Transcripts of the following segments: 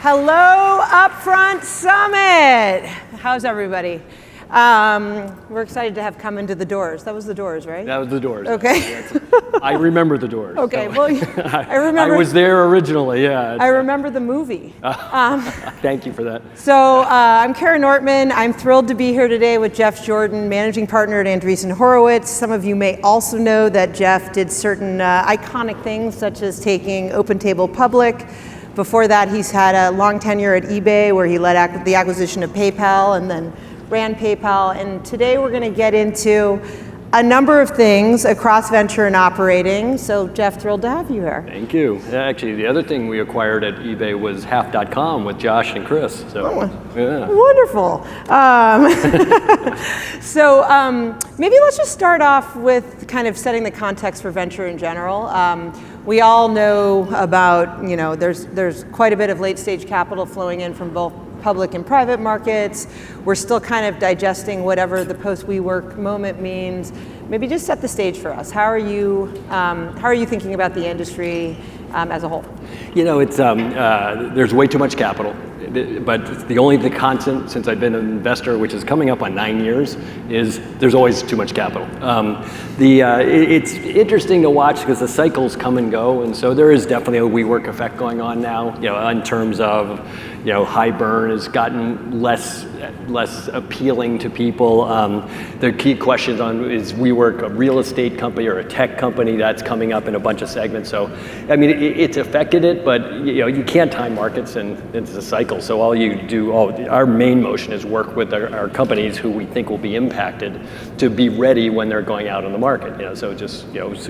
Hello, Upfront Summit. How's everybody? We're excited to have come into the doors. That was the doors, right? That was the doors. Okay. I remember the doors. Okay, so. well, I remember. I was there originally, yeah. I remember the movie. Thank you for that. So I'm Kara Nortman. I'm thrilled to be here today with Jeff Jordan, managing partner at Andreessen Horowitz. Some of you may also know that Jeff did certain iconic things, such as taking OpenTable public. Before that, he's had a long tenure at eBay, where he led the acquisition of PayPal and then ran PayPal. And today we're going to get into a number of things across venture and operating. So Jeff, thrilled to have you here. Thank you. Actually, the other thing we acquired at eBay was half.com with Josh and Chris. So, yeah. Wonderful. So maybe let's just start off with kind of setting the context for venture in general. We all know about, there's quite a bit of late stage capital flowing in from both public and private markets. We're still kind of digesting whatever the post-WeWork moment means. Maybe just set the stage for us. How are you thinking about the industry as a whole? It's there's way too much capital, but the constant since I've been an investor, which is coming up on 9 years, is there's always too much capital. It's interesting to watch because the cycles come and go, and so there is definitely a WeWork effect going on now. In terms of high burn has gotten less appealing to people. The key questions on is WeWork a real estate company or a tech company? That's coming up in a bunch of segments. So, I mean, it's affected it, but you can't time markets and it's a cycle. So our main motion is work with our companies who we think will be impacted to be ready when they're going out on the market. So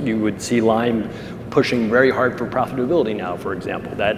you would see Lime pushing very hard for profitability now, for example. That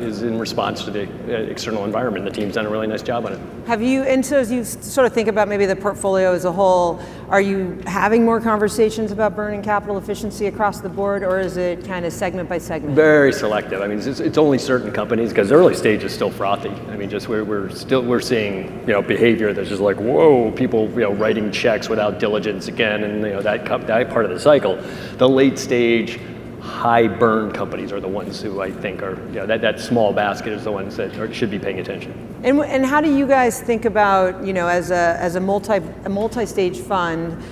is in response to the external environment. The team's done a really nice job on it. And so as you sort of think about maybe the portfolio as a whole, are you having more conversations about burning capital efficiency across the board, or is it kind of segment by segment? Very selective. I mean, it's only certain companies, because early stage is still frothy. I mean, just we're seeing behavior that's just like, whoa, people writing checks without diligence again, and that part of the cycle. The late stage, high burn companies are the ones who I think are, that small basket is the ones that should be paying attention. And how do you guys think about, as a multi-stage fund,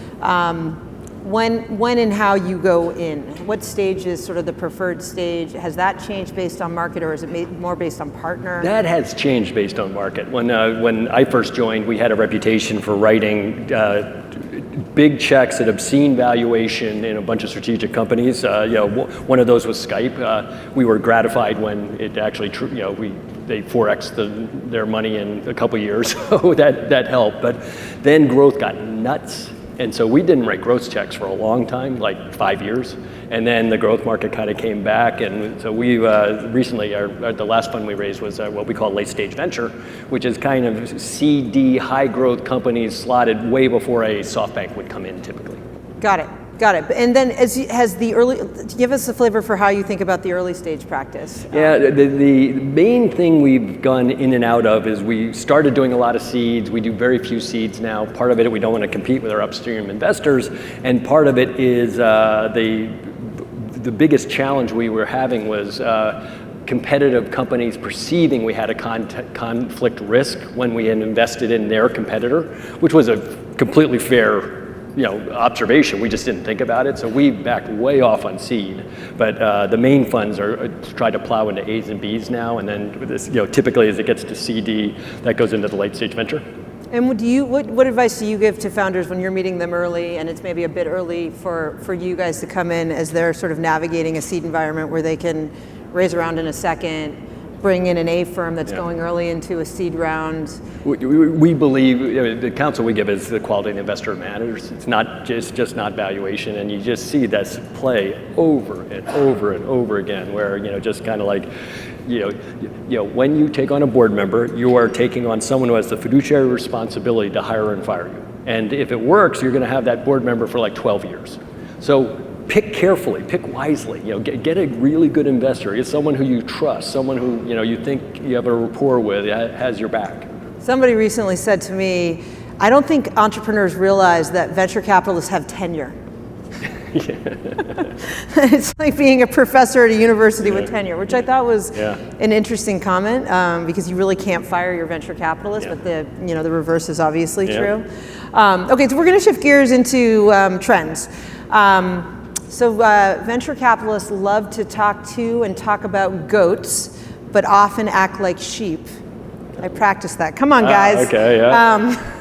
when and how you go in? What stage is sort of the preferred stage? Has that changed based on market, or is it more based on partner? That has changed based on market. When I first joined, we had a reputation for writing big checks at obscene valuation in a bunch of strategic companies. One of those was Skype. We were gratified when it actually, they 4x'd their money in a couple years, so that helped. But then growth got nuts. And so we didn't write growth checks for a long time, like 5 years. And then the growth market kind of came back. And so we recently, the last fund we raised was what we call late stage venture, which is kind of CD high growth companies slotted way before a SoftBank would come in typically. Got it. And then give us a flavor for how you think about the early stage practice. Yeah, the main thing we've gone in and out of is we started doing a lot of seeds. We do very few seeds now. Part of it, we don't want to compete with our upstream investors. And part of it is the biggest challenge we were having was competitive companies perceiving we had a conflict risk when we had invested in their competitor, which was a completely fair observation. We just didn't think about it, so we backed way off on seed. But the main funds are try to plow into A's and B's now, and then with this, typically as it gets to CD, that goes into the late stage venture. And what advice do you give to founders when you're meeting them early, and it's maybe a bit early for you guys to come in as they're sort of navigating a seed environment where they can raise a round in a second, bring in an A firm that's going early into a seed round? We believe, the counsel we give is the quality of the investor matters. It's not just not valuation, and you just see this play over and over and over again, where just kind of like, when you take on a board member, you are taking on someone who has the fiduciary responsibility to hire and fire you. And if it works, you're going to have that board member for like 12 years. So pick carefully, pick wisely. Get a really good investor. Get someone who you trust, someone who you think you have a rapport with, has your back. Somebody recently said to me, I don't think entrepreneurs realize that venture capitalists have tenure. It's like being a professor at a university with tenure, which I thought was an interesting comment, because you really can't fire your venture capitalist, but the reverse is obviously true. Okay, so we're going to shift gears into trends. So venture capitalists love to talk to and talk about goats, but often act like sheep. I practiced that. Come on, guys. Okay, yeah.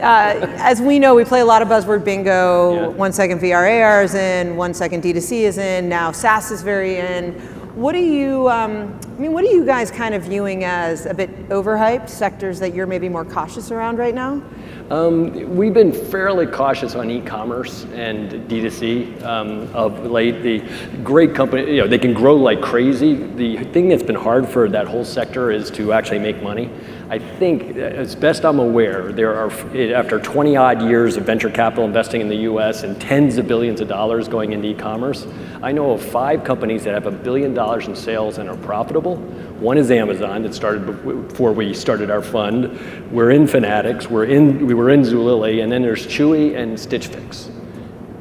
As we know, we play a lot of buzzword bingo. 1 second VR/AR is in, 1 second D2C is in, now SaaS is very in. What are you, what are you guys kind of viewing as a bit overhyped sectors that you're maybe more cautious around right now? We've been fairly cautious on e-commerce and D2C of late. The great company, they can grow like crazy. The thing that's been hard for that whole sector is to actually make money. I think, as best I'm aware, there are, after 20 odd years of venture capital investing in the US and tens of billions of dollars going into e-commerce, I know of 5 companies that have $1 billion in sales and are profitable. One is Amazon, that started before we started our fund. We're in Fanatics, we were in Zulily, and then there's Chewy and Stitch Fix.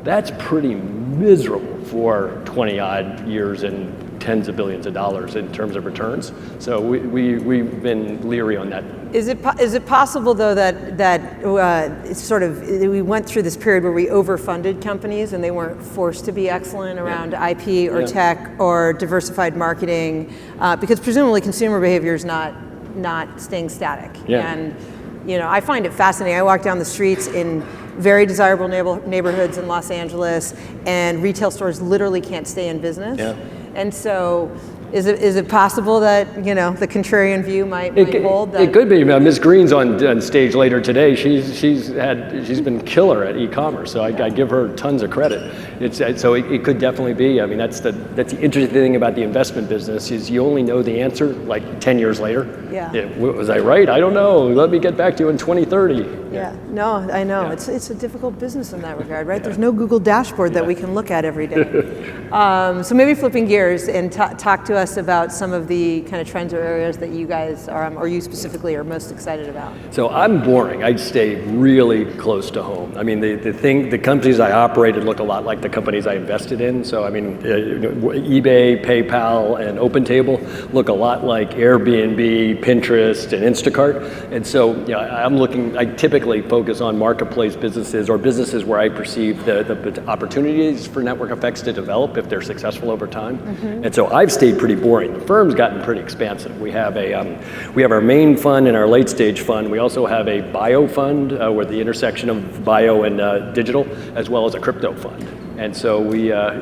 That's pretty miserable for 20 odd years and tens of billions of dollars in terms of returns. So we've been leery on that. Is it possible though that it's sort of, we went through this period where we overfunded companies and they weren't forced to be excellent around IP or tech or diversified marketing, because presumably consumer behavior is not staying static. And I find it fascinating. I walk down the streets in very desirable neighborhoods in Los Angeles, and retail stores literally can't stay in business. And so, is it possible that the contrarian view might hold? That? It could be. Ms. Green's on stage later today. She's been killer at e-commerce, so I give her tons of credit. So it could definitely be. I mean, that's the interesting thing about the investment business is you only know the answer like 10 years later. Was I right? I don't know. Let me get back to you in 2030. No, I know. It's a difficult business in that regard, right? There's no Google dashboard that we can look at every day. So maybe flipping gears and talk to us about some of the kind of trends or areas that you guys are, or you specifically, are most excited about. So I'm boring. I'd stay really close to home. I mean, the companies I operated look a lot like the companies I invested in. So I mean, eBay, PayPal, and OpenTable look a lot like Airbnb, Pinterest, and Instacart. And so I typically focus on marketplace businesses or businesses where I perceive the opportunities for network effects to develop if they're successful over time. And so I've stayed pretty boring. The firm's gotten pretty expansive. We have our main fund and our late stage fund. We also have a bio fund where the intersection of bio and digital, as well as a crypto fund. And so we are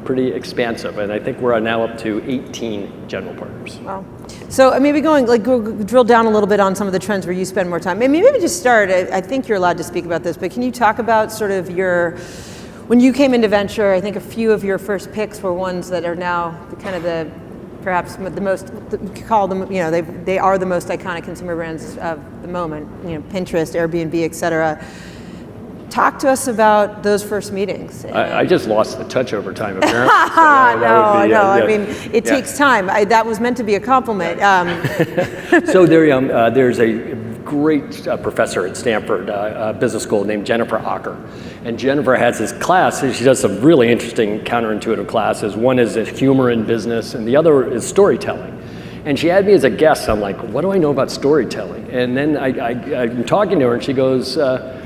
pretty expansive, and I think we're now up to 18 general partners. Wow. So maybe drill down a little bit on some of the trends where you spend more time. Maybe just start. I think you're allowed to speak about this, but can you talk about sort of when you came into venture? I think a few of your first picks were ones that are now perhaps the most, you call them, they are the most iconic consumer brands of the moment. Pinterest, Airbnb, et cetera. Talk to us about those first meetings. I just lost the touch over time, apparently. I mean, it takes time. That was meant to be a compliment. So there's a great professor at Stanford Business School named Jennifer Acker. And Jennifer has this class, and she does some really interesting counterintuitive classes. One is humor in business, and the other is storytelling. And she had me as a guest. I'm like, what do I know about storytelling? And then I'm talking to her, and she goes, how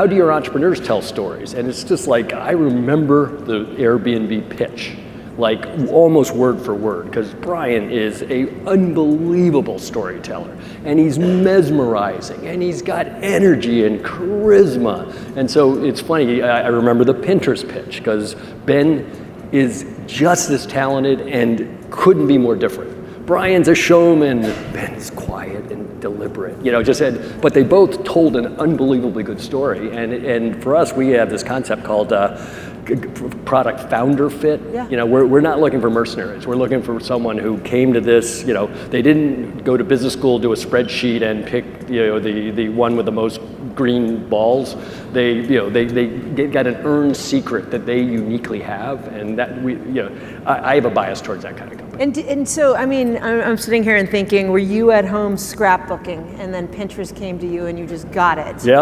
do your entrepreneurs tell stories? And it's just like, I remember the Airbnb pitch, like almost word for word, because Brian is an unbelievable storyteller, and he's mesmerizing, and he's got energy and charisma. And so it's funny, I remember the Pinterest pitch, because Ben is just as talented and couldn't be more different. Brian's a showman, Ben's quiet and deliberate, but they both told an unbelievably good story. And for us, we have this concept called product founder fit. Yeah. You know, we're not looking for mercenaries. We're looking for someone who came to this, you know, they didn't go to business school, do a spreadsheet and pick, you know, the one with the most green balls. They got an earned secret that they uniquely have, and that I have a bias towards that kind of company. And so, I mean, I'm sitting here and thinking, were you at home scrapbooking, and then Pinterest came to you and you just got it? Yeah.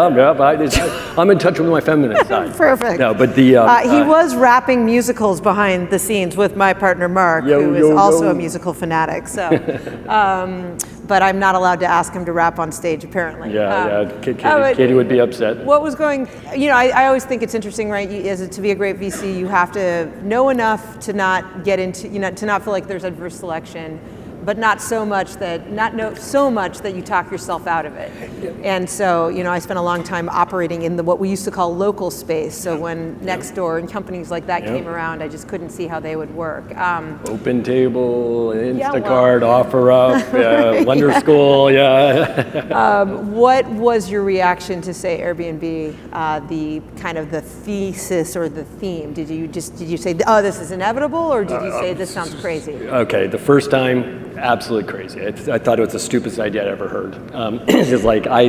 I'm in touch with my feminine side. Perfect. No, but he was rapping musicals behind the scenes with my partner Mark, who is also a musical fanatic. So, but I'm not allowed to ask him to rap on stage, apparently. Katie would be upset. What was going? You know, I always think it's interesting, right? To be a great VC, you have to know enough to not get into, you know, to not feel like there's adverse selection, but not so much that you talk yourself out of it. And so, you know, I spent a long time operating in what we used to call local space. So when Nextdoor and companies like that came around, I just couldn't see how they would work. Open Table, Instacart, OfferUp, Wonder School, What was your reaction to, say, Airbnb, the kind of the thesis or the theme? Did you say, oh, this is inevitable, or did you say this sounds crazy? Okay, the first time, absolutely crazy. I thought it was the stupidest idea I'd ever heard. It's like, I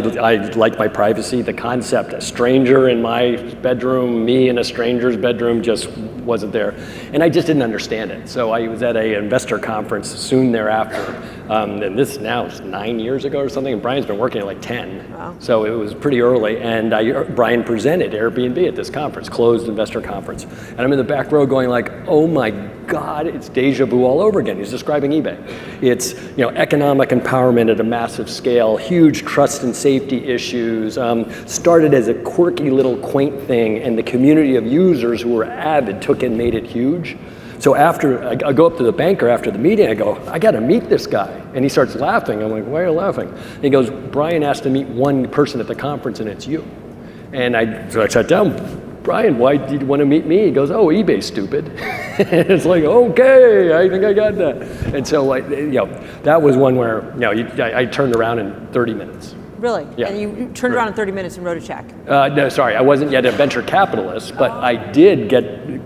like my privacy. The concept, a stranger in my bedroom, me in a stranger's bedroom, just wasn't there. And I just didn't understand it. So I was at an investor conference soon thereafter. And this now is 9 years ago or something, and Brian's been working at like 10. Wow. So it was pretty early, and Brian presented Airbnb at this conference, closed investor conference. And I'm in the back row going like, oh my God, it's deja vu all over again. He's describing eBay. It's, you know, economic empowerment at a massive scale, huge trust and safety issues, started as a quirky little quaint thing, and the community of users who were avid took it and made it huge. So after, I go up to the banker after the meeting, I go, I got to meet this guy. And he starts laughing. I'm like, why are you laughing? And he goes, Brian asked to meet one person at the conference, and it's you. And so I sat down, Brian, why did you want to meet me? He goes, oh, eBay's stupid. And it's like, okay, I think I got that. And so, that was one where, I turned around in 30 minutes. Really? Yeah. And you turned around in 30 minutes and wrote a check? No, sorry, I wasn't yet a venture capitalist, but I did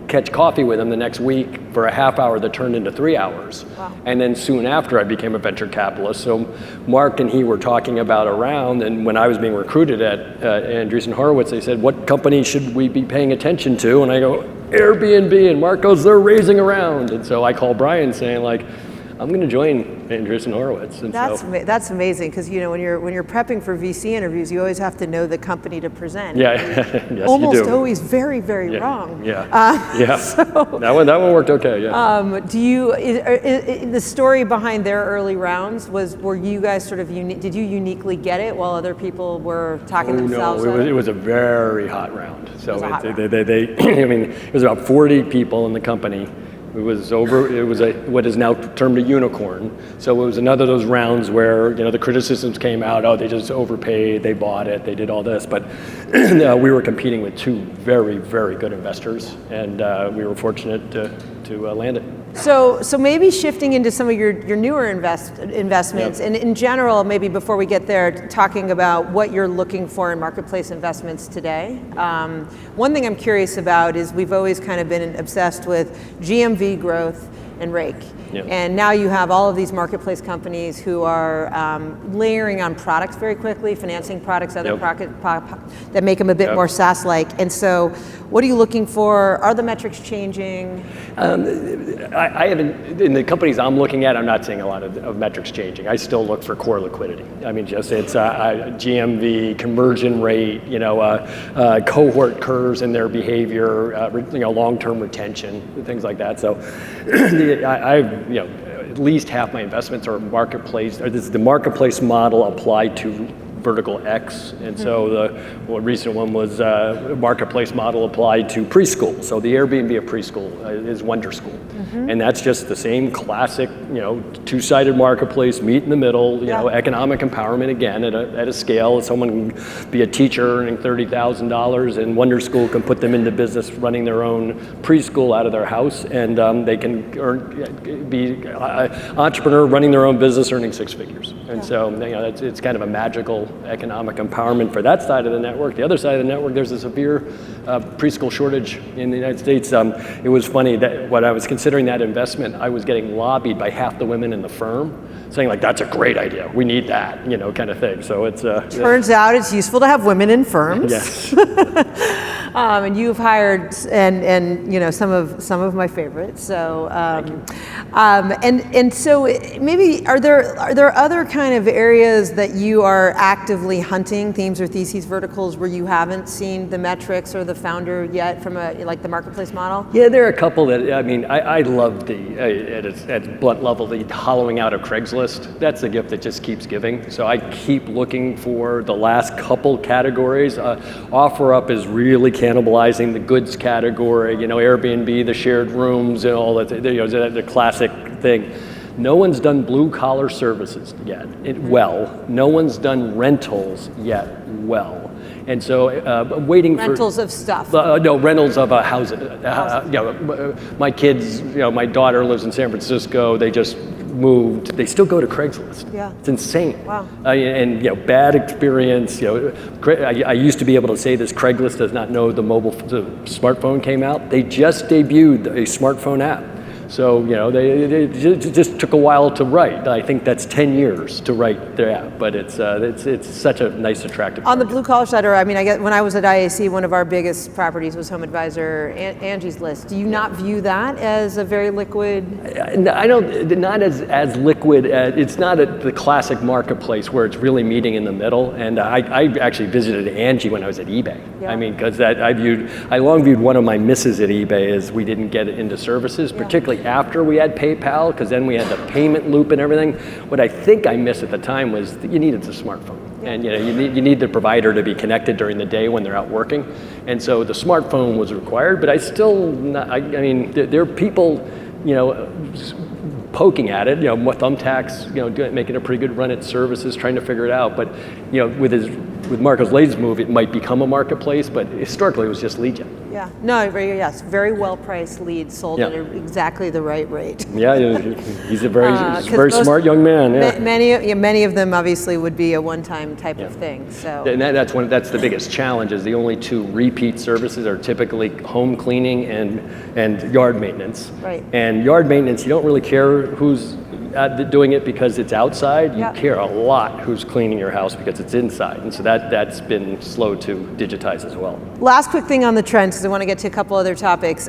catch coffee with him the next week for a half hour that turned into 3 hours. Wow. And then soon after, I became a venture capitalist. So Mark and he were talking about a round, and when I was being recruited at Andreessen Horowitz, they said, what company should we be paying attention to? And I go, Airbnb, and Mark goes, they're raising a round. And so I call Brian saying like, I'm going to join Andreessen Horowitz. And that's amazing, because when you're prepping for VC interviews, you always have to know the company to present. Yeah, yes, almost you do. Always very, very wrong. Yeah, so, that one worked okay. Yeah. The story behind their early rounds were you guys sort of unique? Did you uniquely get it while other people were talking themselves? No, it was a very hot round. So it was about 40 people in the company. It was what is now termed a unicorn. So it was another of those rounds where the criticisms came out. Oh, they just overpaid. They bought it. They did all this. But we were competing with two very, very good investors, and we were fortunate to land it. So maybe shifting into some of your newer investments, and in general, maybe before we get there, talking about what you're looking for in marketplace investments today. One thing I'm curious about is we've always kind of been obsessed with GMV growth and rake. Yep. And now you have all of these marketplace companies who are layering on products very quickly, financing products, other that make them a bit more SaaS-like. And so what are you looking for? Are the metrics changing? I haven't, in the companies I'm looking at, I'm not seeing a lot of metrics changing. I still look for core liquidity. I mean, just it's GMV, conversion rate, cohort curves in their behavior, long-term retention, things like that. So I've, at least half my investments are marketplace, or this is the marketplace model applied to vertical X, and so the recent one was a marketplace model applied to preschool. So the Airbnb of preschool is Wonder School, and that's just the same classic, two-sided marketplace, meet in the middle, economic empowerment again at a scale. Someone can be a teacher earning $30,000, and Wonder School can put them into business running their own preschool out of their house, and they can be entrepreneur running their own business earning six figures. And so it's kind of a magical economic empowerment for that side of the network. The other side of the network, there's a severe preschool shortage in the United States. It was funny that when I was considering that investment, I was getting lobbied by half the women in the firm, saying like, that's a great idea, we need that, you know, kind of thing. So it's turns out it's useful to have women in firms. Yes. And you've hired and you know some of my favorites. So and so maybe are there other kind of areas that you are actively hunting, themes or theses, verticals where you haven't seen the metrics or the founder yet from like the marketplace model? Yeah, there are a couple that, I mean, I love at its blunt level, the hollowing out of Craigslist. That's a gift that just keeps giving. So I keep looking for the last couple categories. OfferUp is really cannibalizing the goods category, you know, Airbnb, the shared rooms and all that, you know, the classic thing. No one's done blue collar services yet, well. No one's done rentals yet, well. And so waiting rentals of stuff. No, rentals of a house. You know, my kids, you know, my daughter lives in San Francisco. They just moved. They still go to Craigslist. Yeah. It's insane. Wow. And you know, bad experience. You know, I used to be able to say this. Craigslist does not know the smartphone came out. They just debuted a smartphone app. So, you know, they just took a while to write. I think that's 10 years to write the app, but it's such a nice, attractive On market. the blue collar side, or I mean, I guess when I was at IAC, one of our biggest properties was Home Advisor, Angie's List. Do you not view that as a very liquid? I don't, not as liquid. It's not the classic marketplace where it's really meeting in the middle. And I actually visited Angie when I was at eBay. Yeah. I mean, because I long viewed one of my misses at eBay is we didn't get into services, particularly after we had PayPal, because then we had the payment loop and everything. What I think I missed at the time was that you needed the smartphone. And you know, you need the provider to be connected during the day when they're out working. And so the smartphone was required, but I mean, there are people, you know, poking at it, you know, thumbtacks, you know, making a pretty good run at services, trying to figure it out. But, you know, with Marco's latest move, it might become a marketplace, but historically it was just lead gen. Yeah, no, yes, very well priced leads sold at exactly the right rate. Yeah, he's a very smart young man. Yeah. Many of them obviously would be a one-time type of thing. So and that's the biggest challenge. Is the only two repeat services are typically home cleaning and yard maintenance. Right. And yard maintenance, you don't really care who's doing it because it's outside. You care a lot who's cleaning your house because it's inside, and so that's been slow to digitize as well. Last quick thing on the trends, because I want to get to a couple other topics.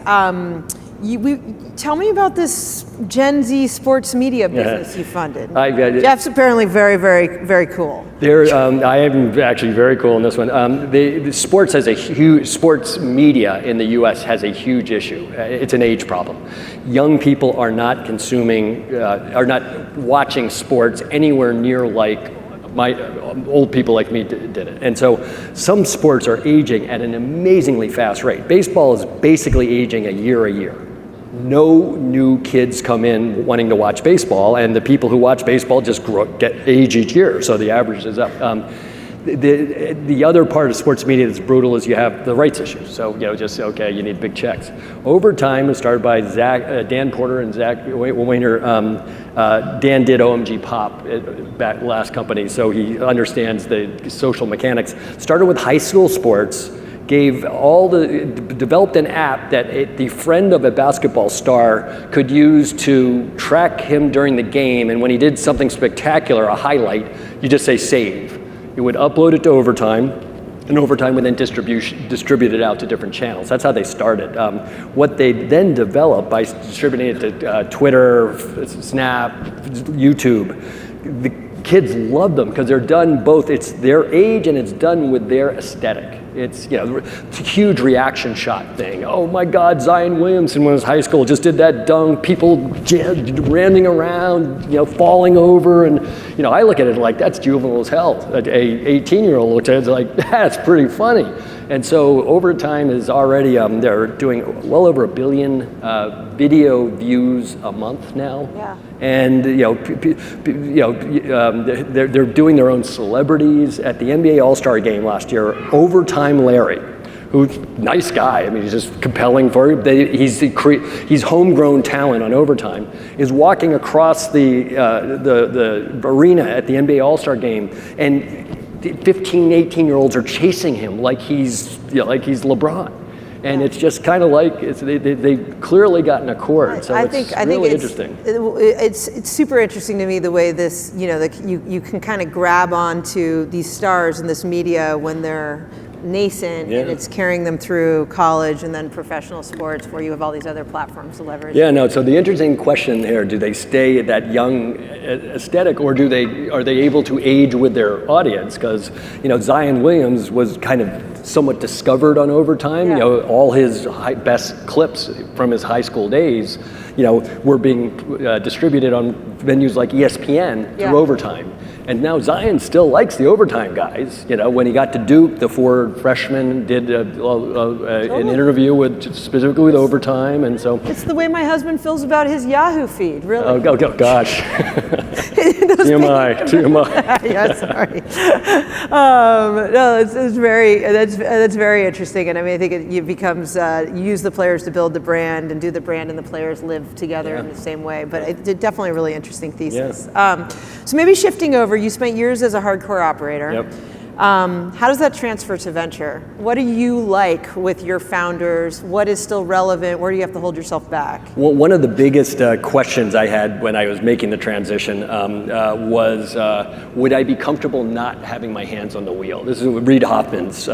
Tell me about this Gen Z sports media business you funded. Jeff's apparently very, very, very cool. I am actually very cool in this one. The sports media in the U.S. has a huge issue. It's an age problem. Young people are not are not watching sports anywhere near like old people like me did it. And so some sports are aging at an amazingly fast rate. Baseball is basically aging a year. No new kids come in wanting to watch baseball, and the people who watch baseball just get age each year, so the average is up. The other part of sports media that's brutal is you have the rights issues. So, you know, just, okay, you need big checks. Overtime is started by Dan Porter and Zach Wayner. Dan did OMG Pop back last company, so he understands the social mechanics. Started with high school sports, developed an app that the friend of a basketball star could use to track him during the game, and when he did something spectacular, a highlight, you just say save. You would upload it to Overtime, and Overtime would then distribute it out to different channels. That's how they started. What they then developed by distributing it to Twitter, Snap, YouTube, the kids love them because they're done both. It's their age and it's done with their aesthetic. It's, you know, it's a huge reaction shot thing. Oh my God, Zion Williamson when he was high school just did that dunk. People ramming around, you know, falling over, and you know, I look at it like that's juvenile as hell. A 18-year-old looks at it like that's pretty funny. And so Overtime is already they're doing well over 1 billion video views a month now. Yeah. And they're doing their own celebrities at the NBA All-Star game last year. Overtime Larry, who's a nice guy. I mean, he's just compelling for you. He's homegrown talent on Overtime. Is walking across the arena at the NBA All-Star game, and 15, 18-year-olds are chasing him like he's LeBron. And it's just kind of like they've clearly gotten a chord. So I think really it's interesting. It's super interesting to me the way this, you can kind of grab onto these stars in this media when they're nascent, and it's carrying them through college and then professional sports where you have all these other platforms to leverage. Yeah, no, so the interesting question here, do they stay at that young aesthetic, or are they able to age with their audience? Because, Zion Williams was kind of somewhat discovered on Overtime. Yeah. All his best clips from his high school days, were being distributed on venues like ESPN through Overtime. And now Zion still likes the Overtime guys. When he got to Duke, the 4 freshmen did an interview specifically with Overtime, and so. It's the way my husband feels about his Yahoo feed, really. Oh gosh. TMI. Yeah, sorry. No, that's very interesting, and I think it becomes you use the players to build the brand, and do the brand and the players live together in the same way. But it's definitely a really interesting thesis. Yeah. So maybe shifting over. You spent years as a hardcore operator. Yep. How does that transfer to venture? What do you like with your founders? What is still relevant? Where do you have to hold yourself back? Well, one of the biggest questions I had when I was making the transition was, would I be comfortable not having my hands on the wheel? This is Reid Hoffman's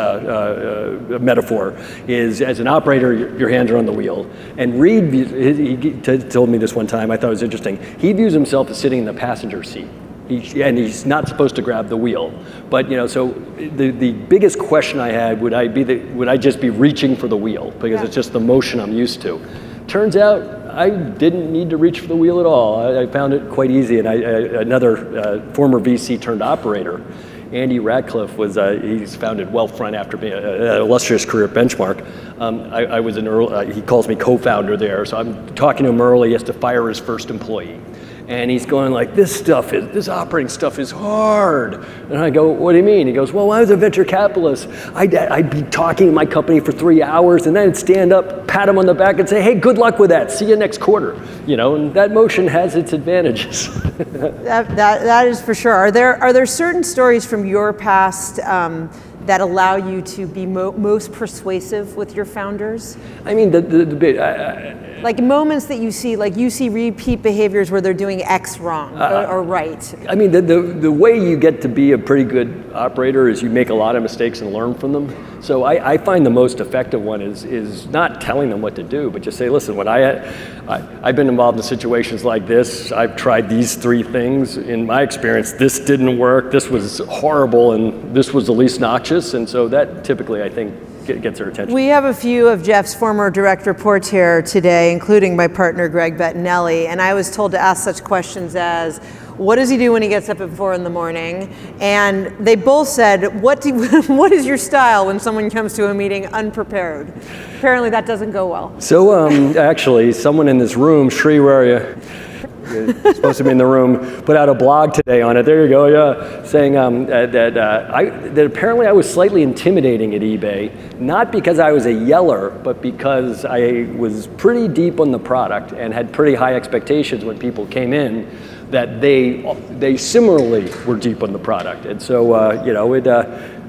metaphor, is as an operator, your hands are on the wheel. And Reid, he told me this one time, I thought it was interesting. He views himself as sitting in the passenger seat. And he's not supposed to grab the wheel. But so the biggest question I had, would I just be reaching for the wheel? Because it's just the motion I'm used to. Turns out I didn't need to reach for the wheel at all. I found it quite easy. And another former VC turned operator, Andy Radcliffe, he's founded Wealthfront after being an illustrious career at Benchmark. I was he calls me co-founder there. So I'm talking to him early. He has to fire his first employee. And he's going like, this operating stuff is hard. And I go, what do you mean? He goes, well, when I was a venture capitalist, I'd be talking to my company for 3 hours, and then I'd stand up, pat him on the back and say, hey, good luck with that. See you next quarter. And that motion has its advantages. that is for sure. Are there certain stories from your past that allow you to be most persuasive with your founders? I mean, like moments that you see repeat behaviors where they're doing X wrong or right. I mean, the way you get to be a pretty good operator is you make a lot of mistakes and learn from them. So I find the most effective one is not telling them what to do, but just say, listen, when I've been involved in situations like this, I've tried these 3 things. In my experience, this didn't work, this was horrible, and this was the least noxious. And so that typically, I think, gets their attention. We have a few of Jeff's former direct reports here today, including my partner, Greg Bettinelli, and I was told to ask such questions as, what does he do when he gets up at 4 in the morning? And they both said, what is your style when someone comes to a meeting unprepared? Apparently that doesn't go well. So actually, someone in this room, Shri, where are you? You're supposed to be in the room, put out a blog today on it. There you go, yeah, saying that apparently I was slightly intimidating at eBay, not because I was a yeller, but because I was pretty deep on the product and had pretty high expectations when people came in, that they similarly were deep on the product. And so,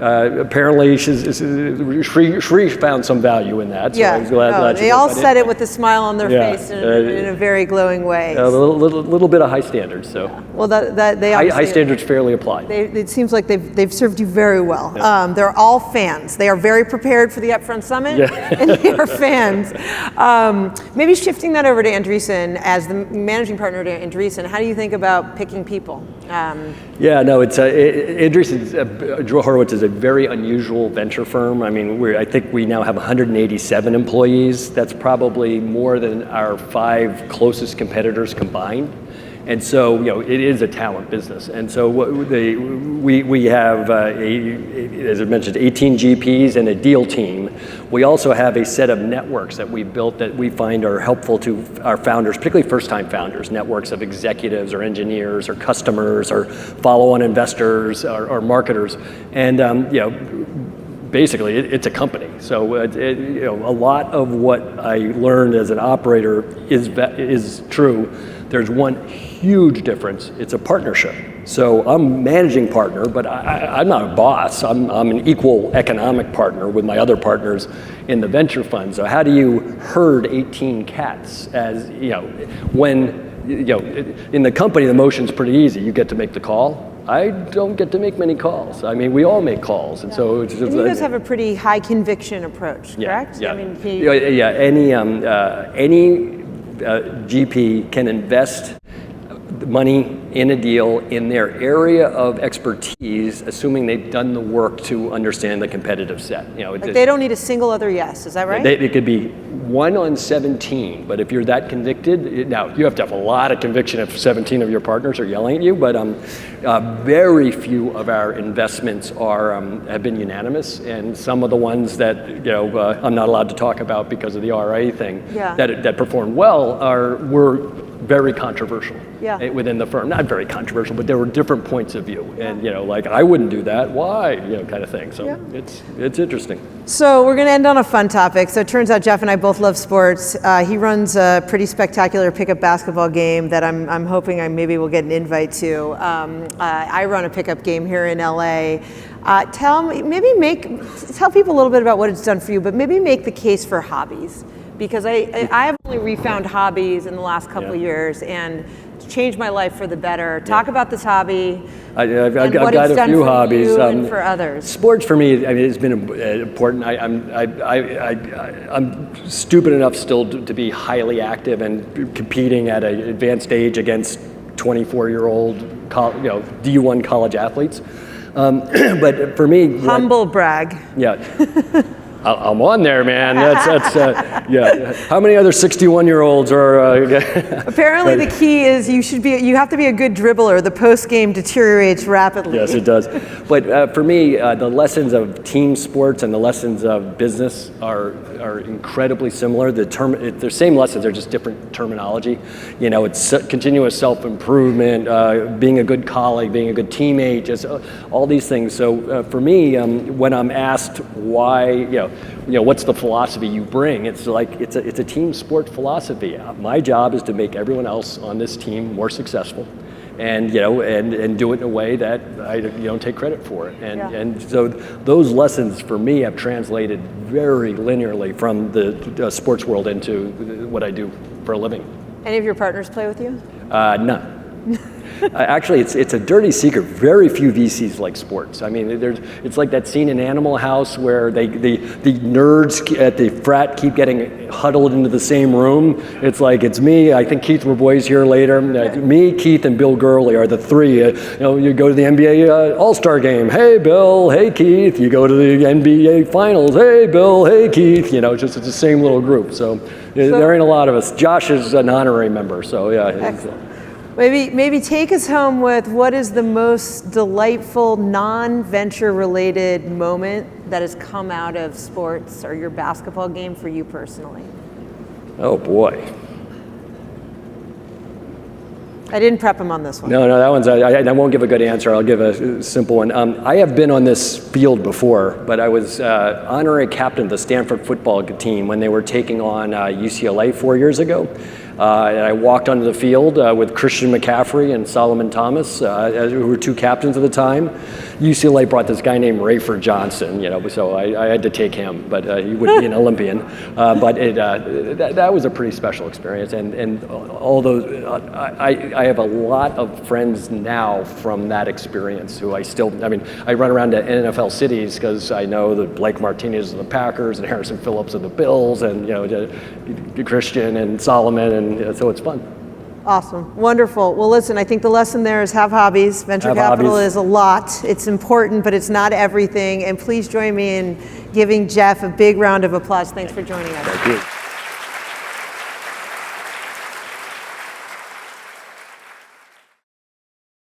apparently Shri found some value in that. So yeah, I was glad they all said it with a smile on their face in a very glowing way. A little bit of high standards. So. Yeah. Well, they high standards fairly applied. It seems like they've served you very well. Yeah. They're all fans. They are very prepared for the Upfront Summit, and they are fans. Maybe shifting that over to Andreessen, as the managing partner to Andreessen, how do you think about picking people? Andreessen, Drew Horowitz is a very unusual venture firm. I mean, I think we now have 187 employees. That's probably more than our 5 closest competitors combined. And so, it is a talent business. And so we have, as I mentioned, 18 GPs and a deal team. We also have a set of networks that we've built that we find are helpful to our founders, particularly first-time founders, networks of executives or engineers or customers or follow-on investors or marketers. And, basically, it's a company. So a lot of what I learned as an operator is true. there's one huge difference. It's a partnership. So I'm managing partner, but I'm not a boss. I'm an equal economic partner with my other partners in the venture fund. So how do you herd 18 cats? As you know, when in the company, the motion's pretty easy. You get to make the call. I don't get to make many calls. I mean, we all make calls, and so it's just, and you guys have a pretty high conviction approach, correct? Yeah. I mean, any GP can invest money in a deal in their area of expertise, assuming they've done the work to understand the competitive set. They don't need a single other yes, is that right? It could be 1 on 17, but if you're that convicted, now you have to have a lot of conviction if 17 of your partners are yelling at you, but very few of our investments have been unanimous, and some of the ones that I'm not allowed to talk about because of the RA thing that performed well were very controversial within the firm. Not very controversial, but there were different points of view, and like I wouldn't do that. Why? Kind of thing. So it's interesting. So we're going to end on a fun topic. So it turns out Jeff and I both love sports. He runs a pretty spectacular pickup basketball game that I'm hoping I maybe will get an invite to. I run a pickup game here in LA. Tell people a little bit about what it's done for you, but maybe make the case for Hobbies. Because I have only refound Hobbies in the last couple of years, and it's changed my life for the better. Talk about this hobby. I've got a few hobbies. You and for others. Sports for me, it's been important. I'm stupid enough still to be highly active and competing at an advanced age against 24-year-old D1 college athletes. But for me, humble brag. Yeah. I'm on there, man. That's How many other 61-year-olds are? Apparently, the key is you have to be a good dribbler. The post game deteriorates rapidly. Yes, it does. But for me, the lessons of team sports and the lessons of business are incredibly similar. They're same lessons, they're just different terminology. It's continuous self-improvement, being a good colleague, being a good teammate, just all these things. So for me, when I'm asked why, what's the philosophy you bring? It's like it's a team sport philosophy. My job is to make everyone else on this team more successful, and and do it in a way that I don't take credit for it. And so those lessons for me have translated very linearly from the sports world into what I do for a living. Any of your partners play with you? None. Actually, it's a dirty secret. Very few VCs like sports. I mean, it's like that scene in Animal House where the nerds at the frat keep getting huddled into the same room. It's like, it's me. I think Keith Rabois here later. Me, Keith, and Bill Gurley are the three. You go to the NBA All-Star game. Hey, Bill. Hey, Keith. You go to the NBA Finals. Hey, Bill. Hey, Keith. It's the same little group. So there ain't a lot of us. Josh is an honorary member. So excellent. Maybe take us home with what is the most delightful non-venture related moment that has come out of sports or your basketball game for you personally? Oh boy. I didn't prep him on this one. No, that one's, I won't give a good answer. I'll give a simple one. I have been on this field before, but I was honorary captain of the Stanford football team when they were taking on UCLA 4 years ago. And I walked onto the field with Christian McCaffrey and Solomon Thomas, who were two captains at the time. UCLA brought this guy named Rayford Johnson, so I had to take him, but he wouldn't be an Olympian. But that was a pretty special experience, and all those. I have a lot of friends now from that experience who I run around to NFL cities because I know that Blake Martinez of the Packers and Harrison Phillips of the Bills, and Christian and Solomon, and so it's fun. Awesome. Wonderful. Well, listen, I think the lesson there is have hobbies. Venture capital is a lot. It's important, but it's not everything. And please join me in giving Jeff a big round of applause. Thanks for joining us. Thank you.